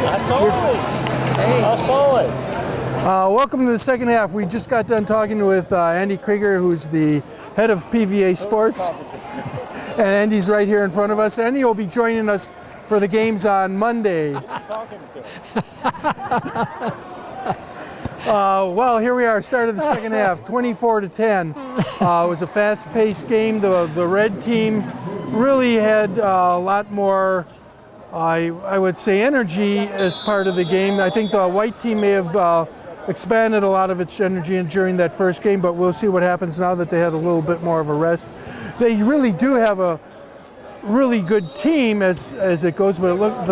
I saw it. Hey. I saw it. Welcome to the second half. We just got done talking with Andy Krieger, who's the head of PVA Sports. And Andy's right here in front of us. Andy will be joining us for the games on Monday. Well, here we are, start of the second half, 24-10. It was a fast-paced game. The red team really had a lot more, I would say, energy as part of the game. I think the white team may have expanded a lot of its energy during that first game, but we'll see what happens now that they had a little bit more of a rest. They really do have a really good team as it goes, but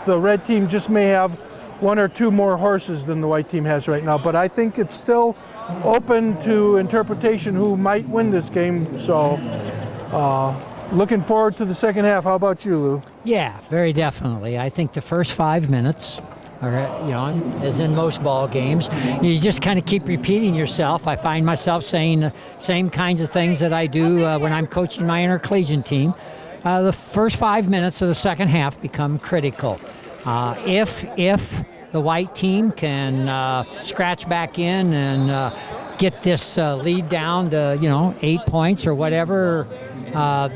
the red team just may have one or two more horses than the white team has right now. But I think it's still open to interpretation who might win this game. So looking forward to the second half. How about you, Lou? Yeah, very definitely. I think the first 5 minutes, as in most ball games, you just kind of keep repeating yourself. I find myself saying the same kinds of things that I do when I'm coaching my intercollegiate team. The first 5 minutes of the second half become critical. If the white team can scratch back in and get this lead down to 8 points or whatever,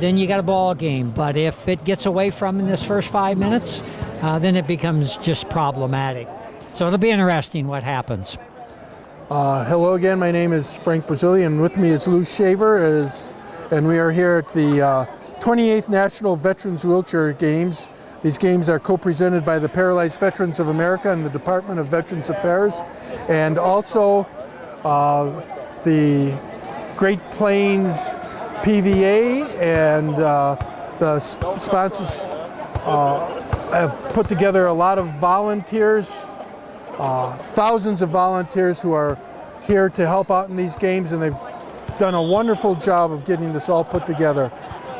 then you got a ball game. But if it gets away from in this first 5 minutes, then it becomes just problematic. So it'll be interesting what happens. Hello again. My name is Frank Barzilli, and with me is Lou Shaver, and we are here at the 28th National Veterans Wheelchair Games. These games are co-presented by the Paralyzed Veterans of America and the Department of Veterans Affairs, and also the Great Plains PVA and the sponsors have put together a lot of volunteers, thousands of volunteers who are here to help out in these games, and they've done a wonderful job of getting this all put together.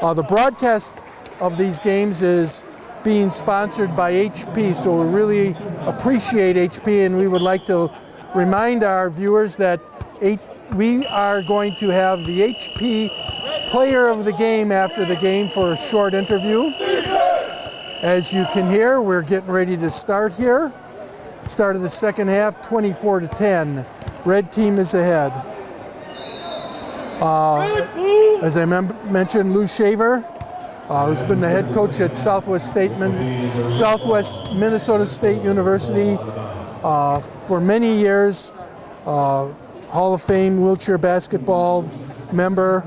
The broadcast of these games is being sponsored by HP, so we really appreciate HP, and we would like to remind our viewers that we are going to have the HP player of the game after the game for a short interview. As you can hear, we're getting ready to start here. Start of the second half, 24-10. Red team is ahead. As I mentioned, Lou Shaver, who's been the head coach at Southwest Minnesota State University for many years, Hall of Fame wheelchair basketball member,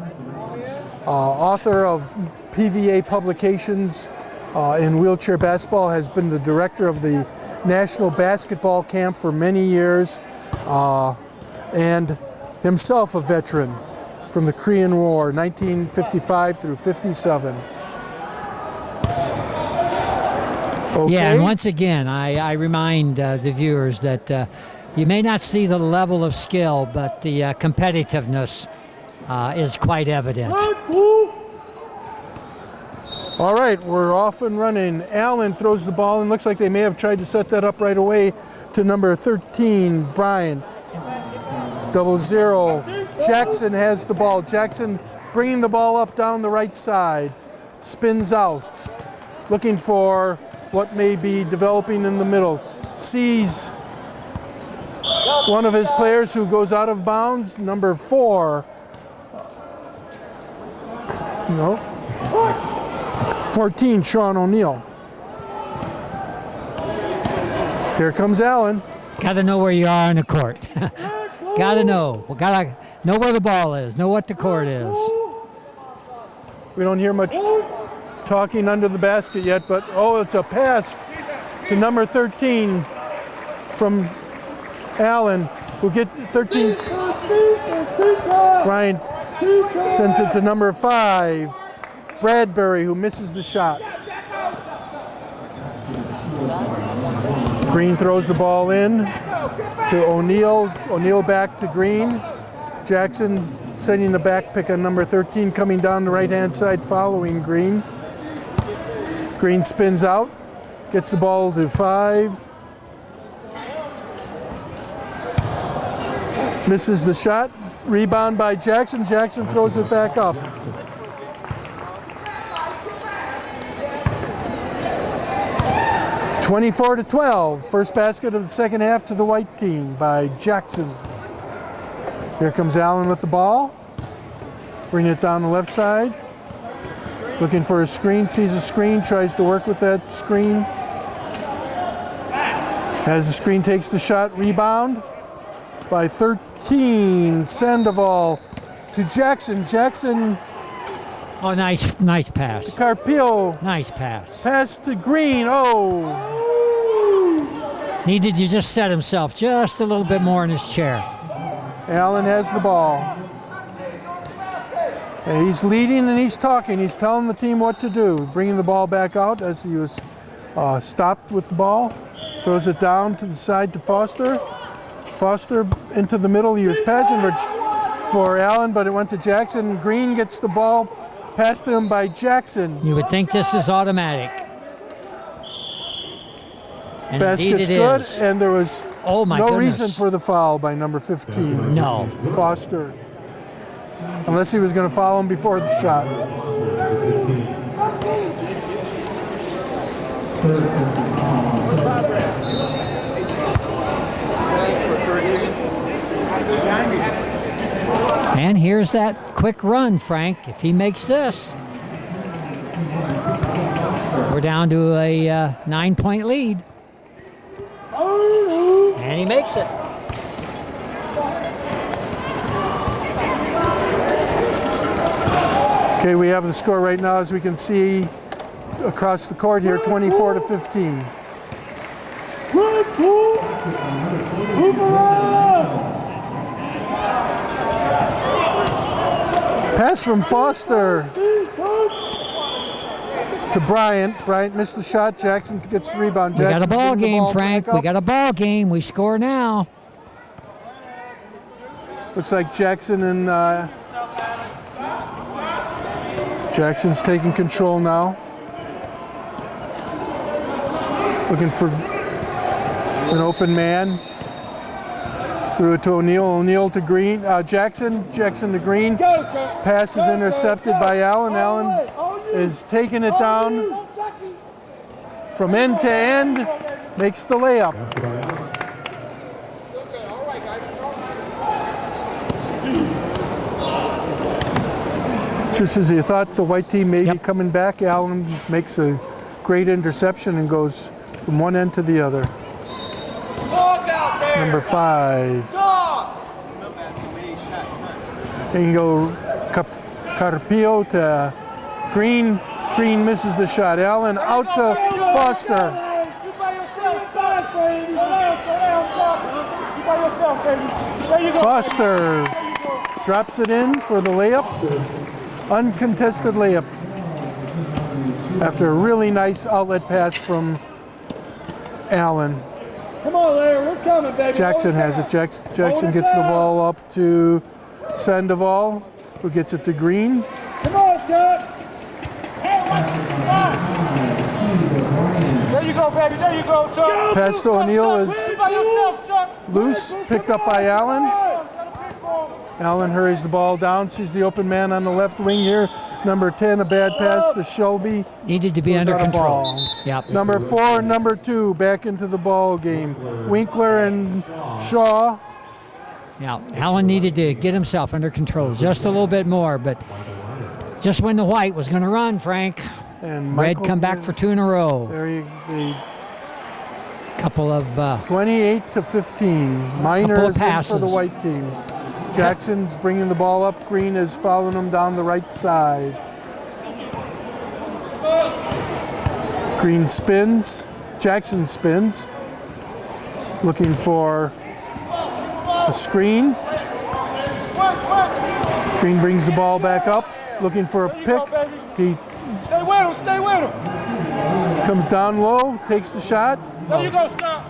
author of PVA publications in wheelchair basketball, has been the director of the National Basketball Camp for many years, and himself a veteran from the Korean War, 1955 through 57. Okay. Yeah, and once again, I remind the viewers that you may not see the level of skill, but the competitiveness is quite evident. All right, we're off and running. Allen throws the ball, and looks like they may have tried to set that up right away to number 13, Bryant. 0-0. Jackson has the ball. Jackson bringing the ball up down the right side. Spins out, looking for what may be developing in the middle. Sees one of his players who goes out of bounds, number 4. 14, Sean O'Neill. Here comes Allen. Got to know where you are on the court. Got to know. We got to know where the ball is, know what the court is. We don't hear much talking under the basket yet, but it's a pass to number 13 from Allen, who get 13. Bryant sends it to number 5, Bradbury, who misses the shot. Green throws the ball in to O'Neill. O'Neill back to Green. Jackson sending the back pick on number 13, coming down the right-hand side following Green. Green spins out, gets the ball to 5. Misses the shot. Rebound by Jackson. Jackson throws it back up. 24-12. First basket of the second half to the white team by Jackson. Here comes Allen with the ball. Bring it down the left side. Looking for a screen, sees a screen, tries to work with that screen. As the screen, takes the shot, rebound by 13. Sandoval to Jackson. Jackson. Oh, nice pass. Carpio. Nice pass. Pass to Green. Oh. Needed to just set himself just a little bit more in his chair. Allen has the ball. And he's leading and he's talking. He's telling the team what to do. Bringing the ball back out as he was stopped with the ball. Throws it down to the side to Foster. Foster into the middle. He was passing for Allen, but it went to Jackson. Green gets the ball passed to him by Jackson. You would think this is automatic. And Basket's good, and there was no reason for the foul by number 15. No. Foster. Unless he was going to foul him before the shot. And here's that quick run, Frank. If he makes this, we're down to a 9-point lead. And he makes it. Okay, we have the score right now, as we can see across the court here, 24-15. Pass from Foster to Bryant. Bryant missed the shot. Jackson gets the rebound. We got a ball game, Frank. We got a ball game. We score now. Looks like Jackson and Jackson's taking control now. Looking for an open man. Threw it to O'Neal. O'Neal to Green. Jackson to Green. Pass is intercepted by Allen. Allen is taking it down from end to end. Makes the layup. Just as you thought the white team may be coming back, Allen makes a great interception and goes from one end to the other. Number 5. There you go, Carpio to Green. Green misses the shot. Allen out to Foster. Foster drops it in for the layup. Uncontested layup. After a really nice outlet pass from Allen. Come on, Larry, we're coming, baby. Jackson has it. Jackson gets the ball up to Sandoval, who gets it to Green. Come on, Chuck. There you go, baby. There you go, Chuck. Pass to O'Neal is loose, picked up by Allen. Allen hurries the ball down, sees the open man on the left wing here. Number 10, a bad pass to Shelby. Needed to be under control. Yep. Number 4 and number 2 back into the ball game. Winkler and Shaw. Yeah, Allen needed to get himself under control just a little bit more, but just when the white was going to run, Frank, and red come back for 2 in a row. There you go. Couple of 28-15. Minor is in for the white team. Jackson's bringing the ball up. Green is following him down the right side. Green spins. Jackson spins. Looking for a screen. Green brings the ball back up. Looking for a pick. He Stay with him. comes down low. Takes the shot. There you go, Scott.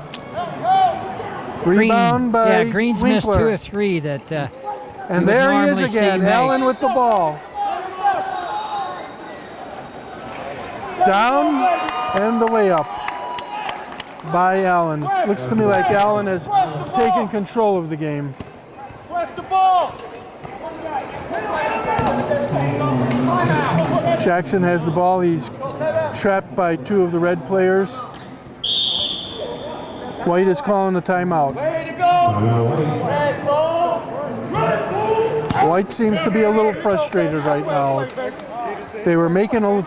Rebound by Green's Winkler. missed 2 or 3 that And there he is again, Allen with the ball. Down and the layup by Allen. Looks to me like Allen has taken control of the game. Press the ball. Jackson has the ball. He's trapped by 2 of the red players. White is calling the timeout. Way to go. White seems to be a little frustrated right now. They were making a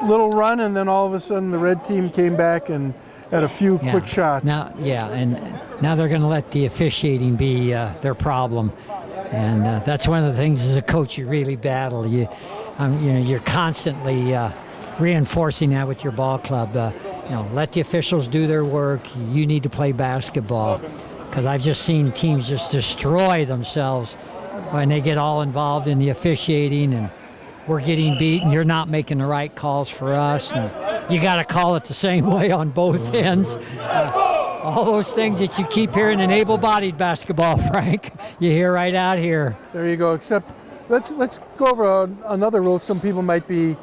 little run, and then all of a sudden the red team came back and had a few quick shots. And now they're going to let the officiating be their problem, and that's one of the things as a coach you really battle. You're constantly reinforcing that with your ball club. Let the officials do their work. You need to play basketball, because I've just seen teams just destroy themselves when they get all involved in the officiating, and we're getting beat and you're not making the right calls for us. And you got to call it the same way on both ends. All those things that you keep hearing in able-bodied basketball, Frank, you hear right out here. There you go. Except let's go over another rule some people might be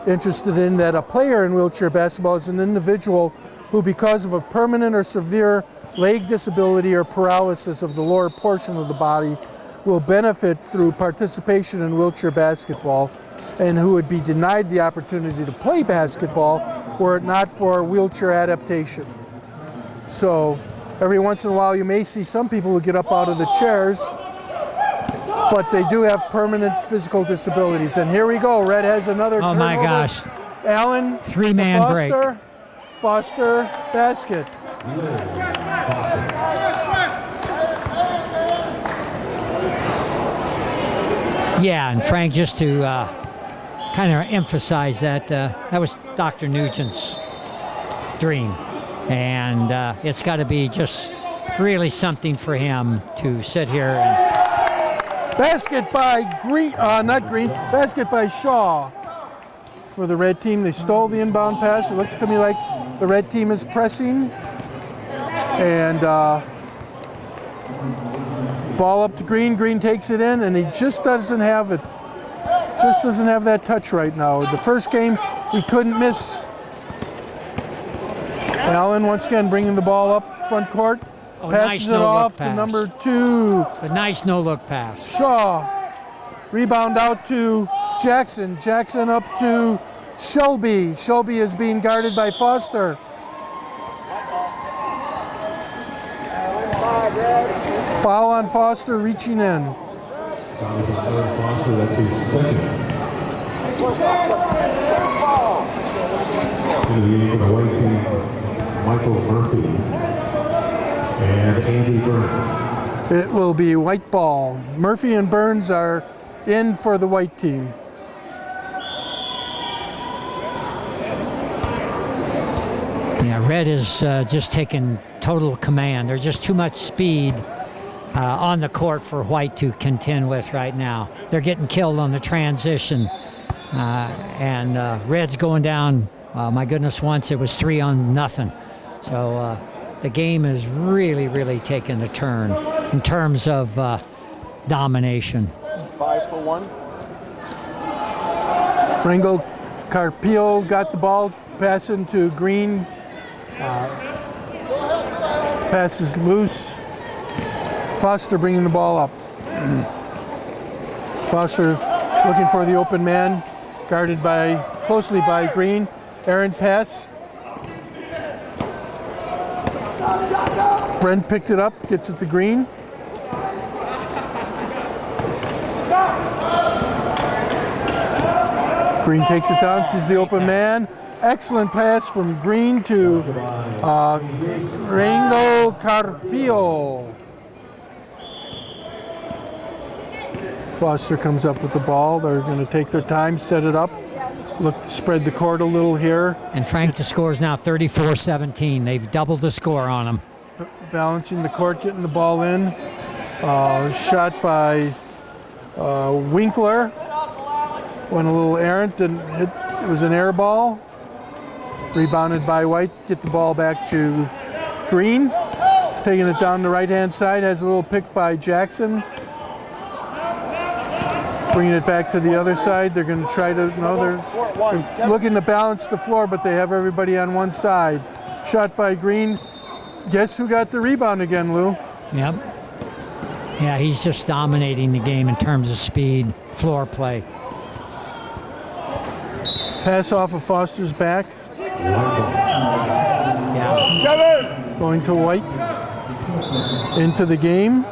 interested in, that a player in wheelchair basketball is an individual who, because of a permanent or severe leg disability or paralysis of the lower portion of the body, will benefit through participation in wheelchair basketball, and who would be denied the opportunity to play basketball were it not for wheelchair adaptation. So every once in a while you may see some people who get up out of the chairs, but they do have permanent physical disabilities. And here we go. Red has another turnover. Oh my gosh. Allen, Three-man break. Foster, basket. Yeah, and Frank, just to kind of emphasize that, that was Dr. Nugent's dream. And it's got to be just really something for him to sit here and... Basket by basket by Shaw for the red team. They stole the inbound pass. It looks to me like the red team is pressing. And ball up to Green. Green takes it in, and he just doesn't have it. Just doesn't have that touch right now. The first game, he couldn't miss. Allen once again bringing the ball up front court. Passes it off to number 2. A nice no-look pass. Shaw. Rebound out to Jackson. Jackson up to Shelby. Shelby is being guarded by Foster. Foul on Foster, reaching in. Foster, that's his second. For the white team, Michael Murphy and Andy Burns. It will be white ball. Murphy and Burns are in for the white team. Yeah, Red is just taking total command. There's just too much speed on the court for White to contend with right now. They're getting killed on the transition. And Red's going down, my goodness, once it was 3-0. So the game is really, really taking a turn in terms of domination. 5 for 1. Ringo Carpio got the ball, passing to Green. Pass is loose. Foster bringing the ball up. Foster looking for the open man, guarded closely by Green. Errant pass. Brent picked it up, gets it to Green. Green takes it down, sees the open man. Excellent pass from Green to Ringo Carpio. Foster comes up with the ball. They're going to take their time, set it up, look to spread the court a little here. And Frank, the score is now 34-17. They've doubled the score on them. Balancing the court, getting the ball in. Shot by Winkler. Went a little errant and hit. It was an air ball. Rebounded by White. Get the ball back to Green. He's taking it down the right-hand side. Has a little pick by Jackson. Bringing it back to the other side. They're going to try to, they're looking to balance the floor, but they have everybody on one side. Shot by Green. Guess who got the rebound again, Lou? Yep. Yeah, he's just dominating the game in terms of speed, floor play. Pass off of Foster's back. Yeah. going to white. Into the game.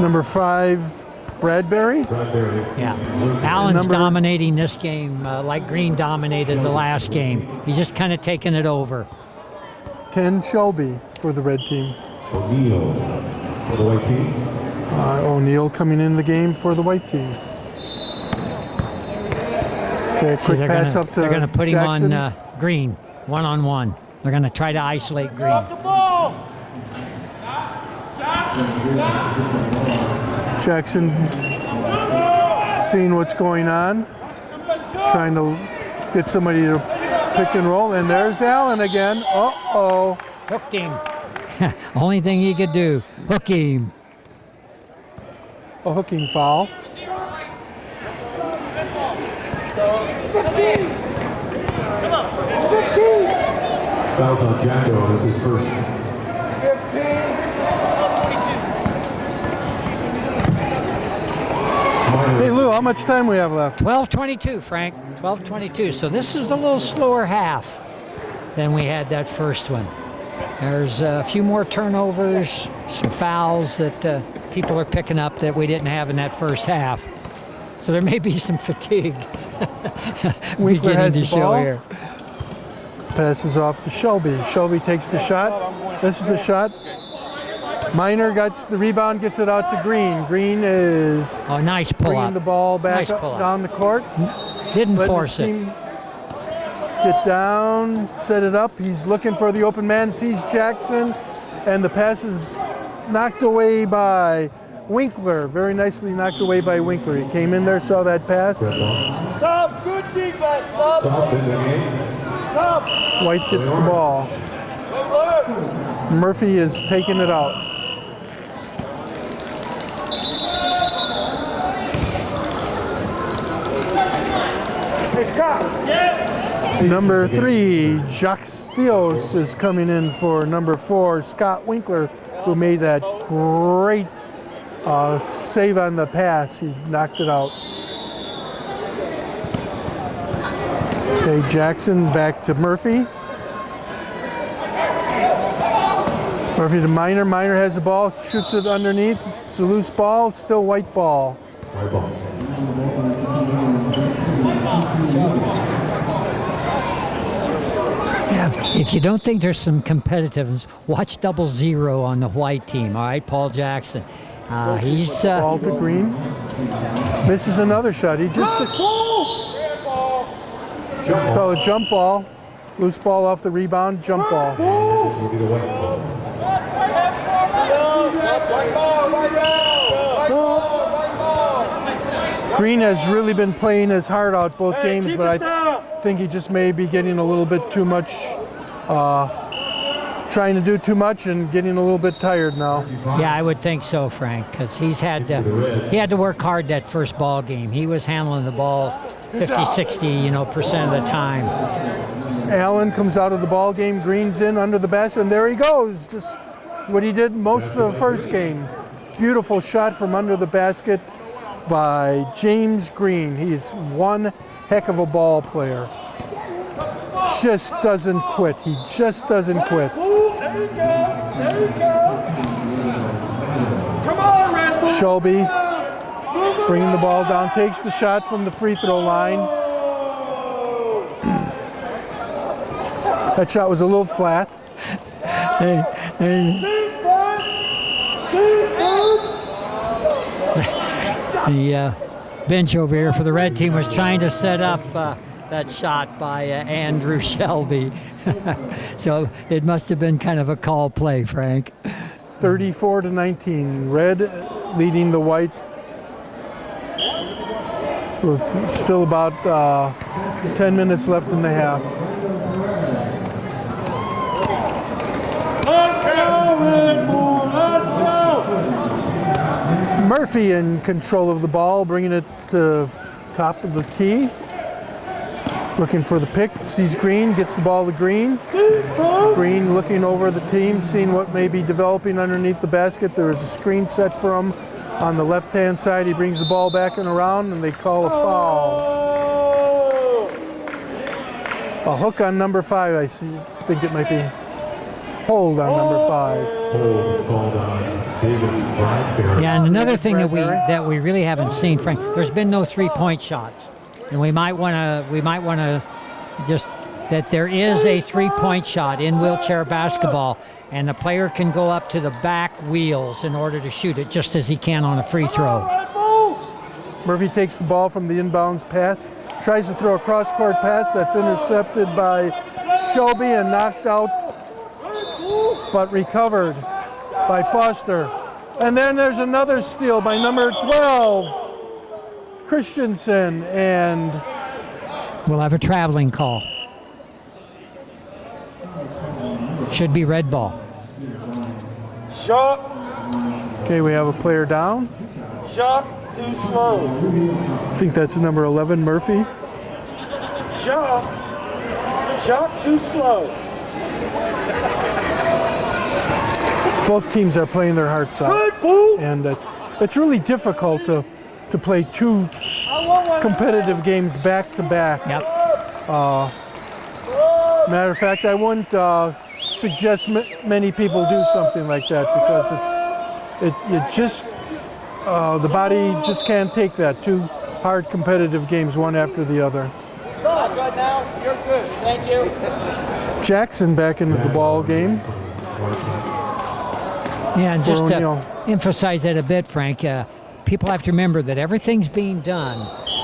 Number 5, Bradbury. Yeah. Allen's dominating this game like Green dominated the last game. He's just kind of taking it over. 10, Shelby for the red team. O'Neill for the white team. O'Neill coming in the game for the white team. Okay, So quick pass up to they're going to put Jackson. him on Green, one-on-one. They're going to try to isolate Green. Jackson seeing what's going on, trying to get somebody to pick and roll, and there's Allen again. Uh-oh. Hooked him. Only thing he could do, hook him. A hooking foul. Fouls on Jacko. This is first. Hey Lou, how much time we have left? 12:22, Frank. 12:22. So this is a little slower half than we had that first one. There's a few more turnovers, some fouls that people are picking up that we didn't have in that first half. So there may be some fatigue Winkler has to the show ball. here. Passes off to Shelby. Shelby takes the shot. This is the shot. Minor gets the rebound, gets it out to Green. Green is Oh, nice pull bringing up. the ball back Nice up, pull-up. down the court. Didn't Letting force his it. team get down, set it up. He's looking for the open man, sees Jackson, and the pass is knocked away by Winkler. Very nicely knocked away by Winkler. He came in there, saw that pass. Sub, good defense, sub. Stop in the game. Sub. White gets the ball. Murphy is taking it out. Hey, Scott. Number 3, Jacques Theos is coming in for number 4, Scott Winkler, who made that great save on the pass. He knocked it out. Okay, Jackson back to Murphy. Murphy to Minor. Minor has the ball, shoots it underneath. It's a loose ball, still white ball. White ball. Yeah, if you don't think there's some competitiveness, watch 00 on the white team. All right, Paul Jackson. He's Ball to Green. Misses another shot. He just call it jump ball. Loose ball off the rebound, jump ball. We'll do the white ball. Green has really been playing his heart out both games, but I think he just may be getting a little bit too much, trying to do too much and getting a little bit tired now. Yeah, I would think so, Frank, because he had to work hard that first ball game. He was handling the ball 50, 60, percent of the time. Allen comes out of the ball game. Green's in under the basket, and there he goes. Just what he did most of the first game. Beautiful shot from under the basket by James Green. He's one heck of a ball player. Just doesn't quit. He just doesn't quit. Shelby bringing the ball down, takes the shot from the free throw line. That shot was a little flat. The bench over here for the red team was trying to set up that shot by Andrew Shelby. So it must have been kind of a call play, Frank. 34-19. Red leading the white. With still about 10 minutes left in the half. Murphy in control of the ball, bringing it to top of the key. Looking for the pick, sees Green, gets the ball to Green. Green looking over the team, seeing what may be developing underneath the basket. There is a screen set for him on the left-hand side. He brings the ball back and around, and they call a foul. A hook on number 5, I think it might be. hold on number 5. Hold called on David Bradbury. Yeah, and another thing that Bradbury. we really haven't seen, Frank, there's been no 3-point shots, and we might want to just that there is a 3-point shot in wheelchair basketball, and the player can go up to the back wheels in order to shoot it, just as he can on a free throw. Murphy takes the ball from the inbounds pass, tries to throw a cross-court pass that's intercepted by Shelby and knocked out, but recovered by Foster. And then there's another steal by number 12, Christensen, and We'll have a traveling call. Should be red ball. Shot. okay, we have a player down. Shot too slow. I think that's number 11, Murphy. Shot. Shot too slow. Both teams are playing their hearts out, Good ball. and it's really difficult to play two competitive games back to back. Yep. Matter of fact, I wouldn't suggest many people do something like that because the body just can't take that. Two hard competitive games, one after the other. I'm good now. You're good. Thank you. Jackson back into the ball game. Yeah, and just to O'Neal. emphasize that a bit, Frank, people have to remember that everything's being done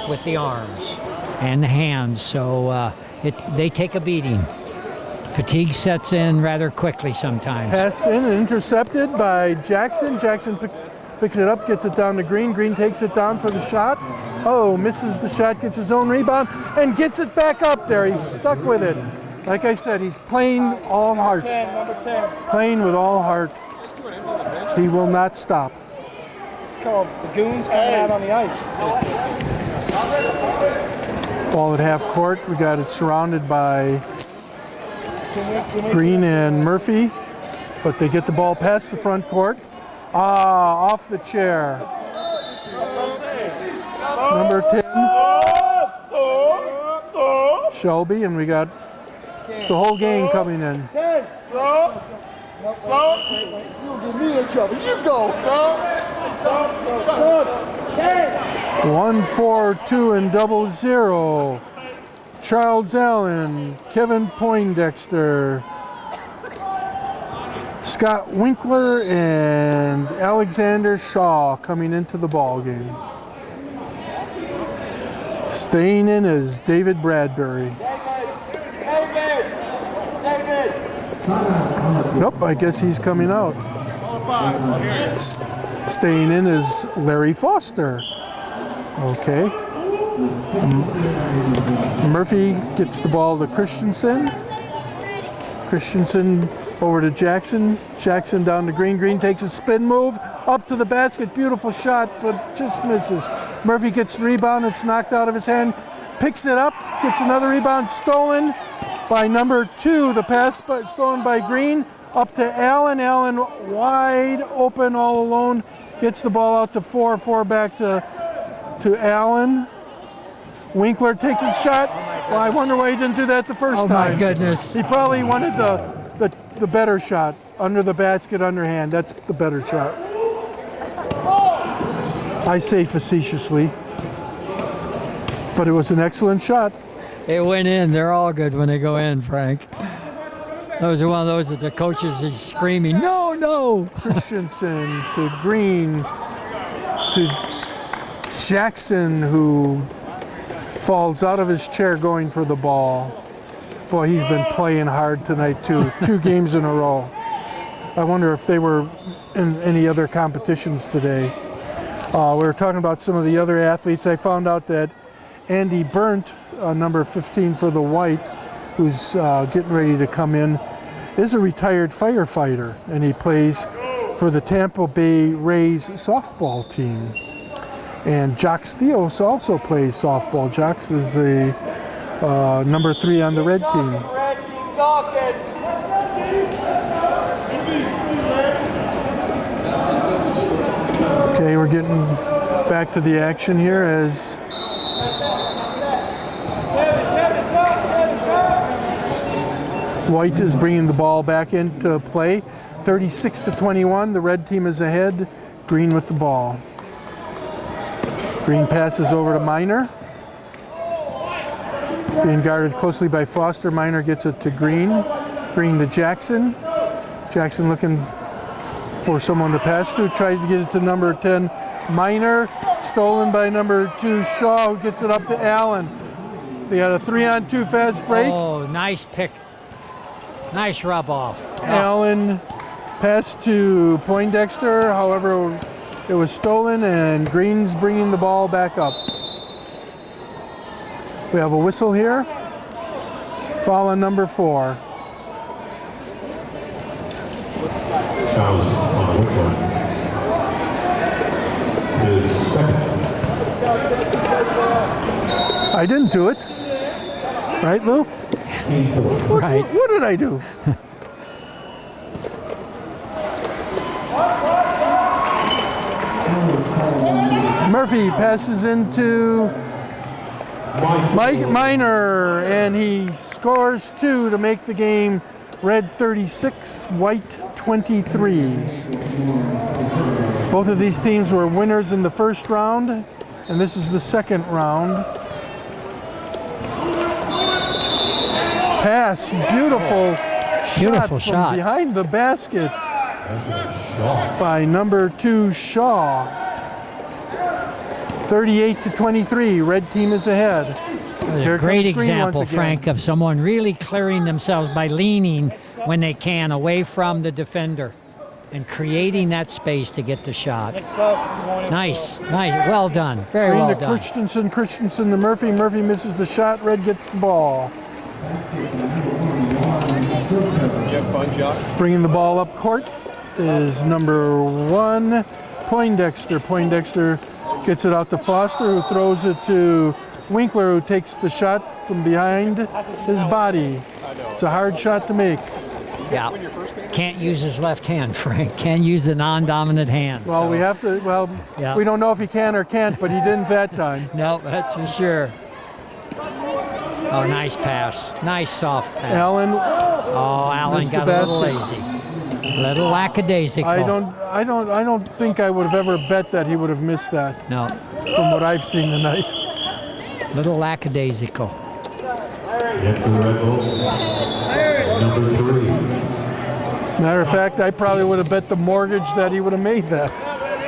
with the arms and the hands, so they take a beating. Fatigue sets in rather quickly sometimes. Pass in and intercepted by Jackson. Jackson picks it up, gets it down to Green. Green takes it down for the shot. Oh, misses the shot, gets his own rebound, and gets it back up there. He's stuck with it. Like I said, he's playing all heart. 10, number 10. Playing with all heart. He will not stop. It's called the goons coming out on the ice. Ball at half court. We got it surrounded by Green and Murphy, but they get the ball past the front court. Off the chair. Number 10, Shelby, and we got the whole gang coming in. 10. So. You'll get me in trouble. You go, so. 10. 1, 4, 2, and 0-0. Charles Allen, Kevin Poindexter, Scott Winkler, and Alexander Shaw coming into the ball game. Staying in is David Bradbury. Nope, I guess he's coming out. Staying in is Larry Foster. Okay. Murphy gets the ball to Christensen. Christensen over to Jackson. Jackson down to Green. Green takes a spin move up to the basket. Beautiful shot, but just misses. Murphy gets the rebound. It's knocked out of his hand. Picks it up. Gets another rebound stolen by number 2. The pass stolen by Green. Up to Allen. Allen wide open all alone. Gets the ball out to 4. 4 back to Allen. Winkler takes his shot. Well, I wonder why he didn't do that the first time. Oh my goodness. He probably wanted the better shot. Under the basket, underhand. That's the better shot. I say facetiously. But it was an excellent shot. It went in. They're all good when they go in, Frank. Those are one of those that the coaches is screaming, no, no. Christensen to Green to Jackson, who falls out of his chair going for the ball. Boy, he's been playing hard tonight too. 2 games in a row. I wonder if they were in any other competitions today. We were talking about some of the other athletes. I found out that Andy Burnt, number 15 for the White, who's getting ready to come in, is a retired firefighter, and he plays for the Tampa Bay Rays softball team. And Jocks Theos also plays softball. Jocks is a number 3 on the red team. Red, keep talking. Okay, we're getting back to the action here as White is bringing the ball back into play. 36-21, the red team is ahead. Green with the ball. Green passes over to Minor. Being guarded closely by Foster. Minor gets it to Green. Green to Jackson. Jackson looking for someone to pass to. Tries to get it to number 10, Minor. Stolen by number 2, Shaw, who gets it up to Allen. They got a 3-on-2 fast break. Oh, nice pick. Nice rub off. Allen pass to Poindexter. However, it was stolen, and Green's bringing the ball back up. We have a whistle here. Foul on number 4. Fouls on Woodward. His second. I didn't do it. Right, Lou? Right. What did I do? Murphy passes into Mike Minor, and he scores 2 to make the game red 36, white 23. Both of these teams were winners in the first round, and this is the second round. Pass, beautiful shot from behind the basket by number 2, Shaw. 38-23, red team is ahead. A great example, Frank, of someone really clearing themselves by leaning when they can away from the defender and creating that space to get the shot. Nice, well done, very well done. Christensen to Murphy. Murphy misses the shot, red gets the ball. Bringing the ball up court is number 1, Poindexter. Poindexter gets it out to Foster, who throws it to Winkler, who takes the shot from behind his body. It's a hard shot to make. Yeah, can't use his left hand, Frank. Can't use the non-dominant hand. Well, we have to, we don't know if he can or can't, but he didn't that time. No, that's for sure. Oh, nice pass. Nice soft pass. Allen. Oh, Allen got a little lazy. A little lackadaisical. I don't think I would have ever bet that he would have missed that. No. From what I've seen tonight. Little lackadaisical. Number 3. Matter of fact, I probably would have bet the mortgage that he would have made that.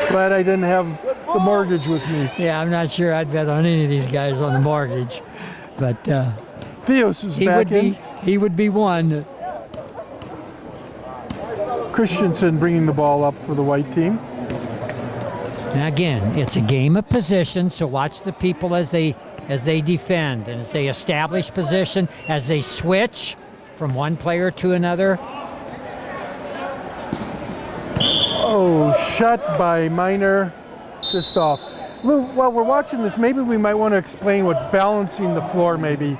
Glad I didn't have the mortgage with me. Yeah, I'm not sure I'd bet on any of these guys on the mortgage. But Theos is back in. He would be one. Christensen bringing the ball up for the white team. Now again, it's a game of position, so watch the people as they defend and as they establish position, as they switch from one player to another. Oh, shot by Minor, just off. Lou, while we're watching this, maybe we might want to explain what balancing the floor may be.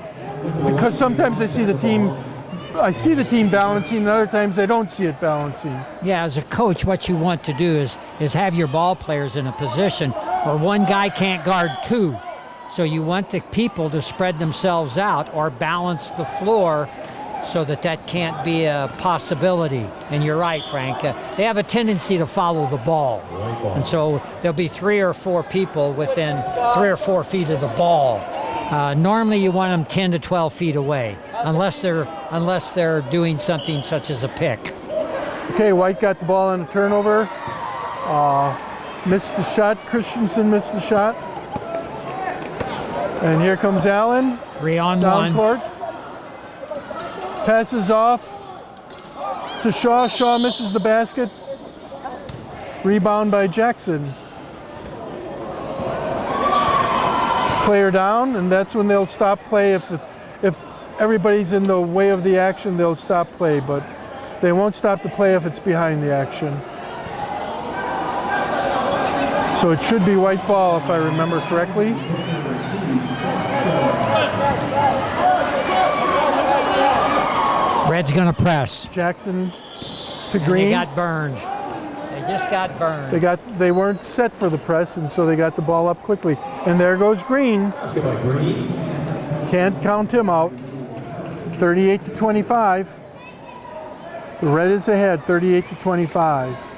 Because sometimes I see the team balancing, and other times I don't see it balancing. Yeah, as a coach, what you want to do is have your ball players in a position where one guy can't guard 2. So you want the people to spread themselves out or balance the floor so that can't be a possibility. And you're right, Frank. They have a tendency to follow the ball. And so there'll be 3 or 4 people within 3 or 4 feet of the ball. Normally you want them 10 to 12 feet away, unless they're doing something such as a pick. Okay, White got the ball on a turnover. Missed the shot. Christensen missed the shot. And here comes Allen. 3 on down 1. Court. Passes off to Shaw. Shaw misses the basket. Rebound by Jackson. Player down, and that's when they'll stop play. If everybody's in the way of the action, they'll stop play, but they won't stop the play if it's behind the action. So it should be white ball if I remember correctly. Red's gonna press. Jackson to Green. They got burned. They just got burned. They weren't set for the press, and so they got the ball up quickly. And there goes Green. Can't count him out. 38-25. The red is ahead, 38-25.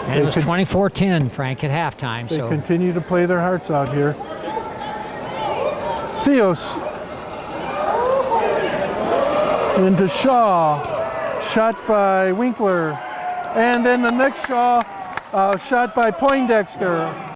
And it was 24-10, Frank, at halftime. They So continue to play their hearts out here. Theos into Shaw, shot by Winkler, and then the next Shaw, shot by Poindexter.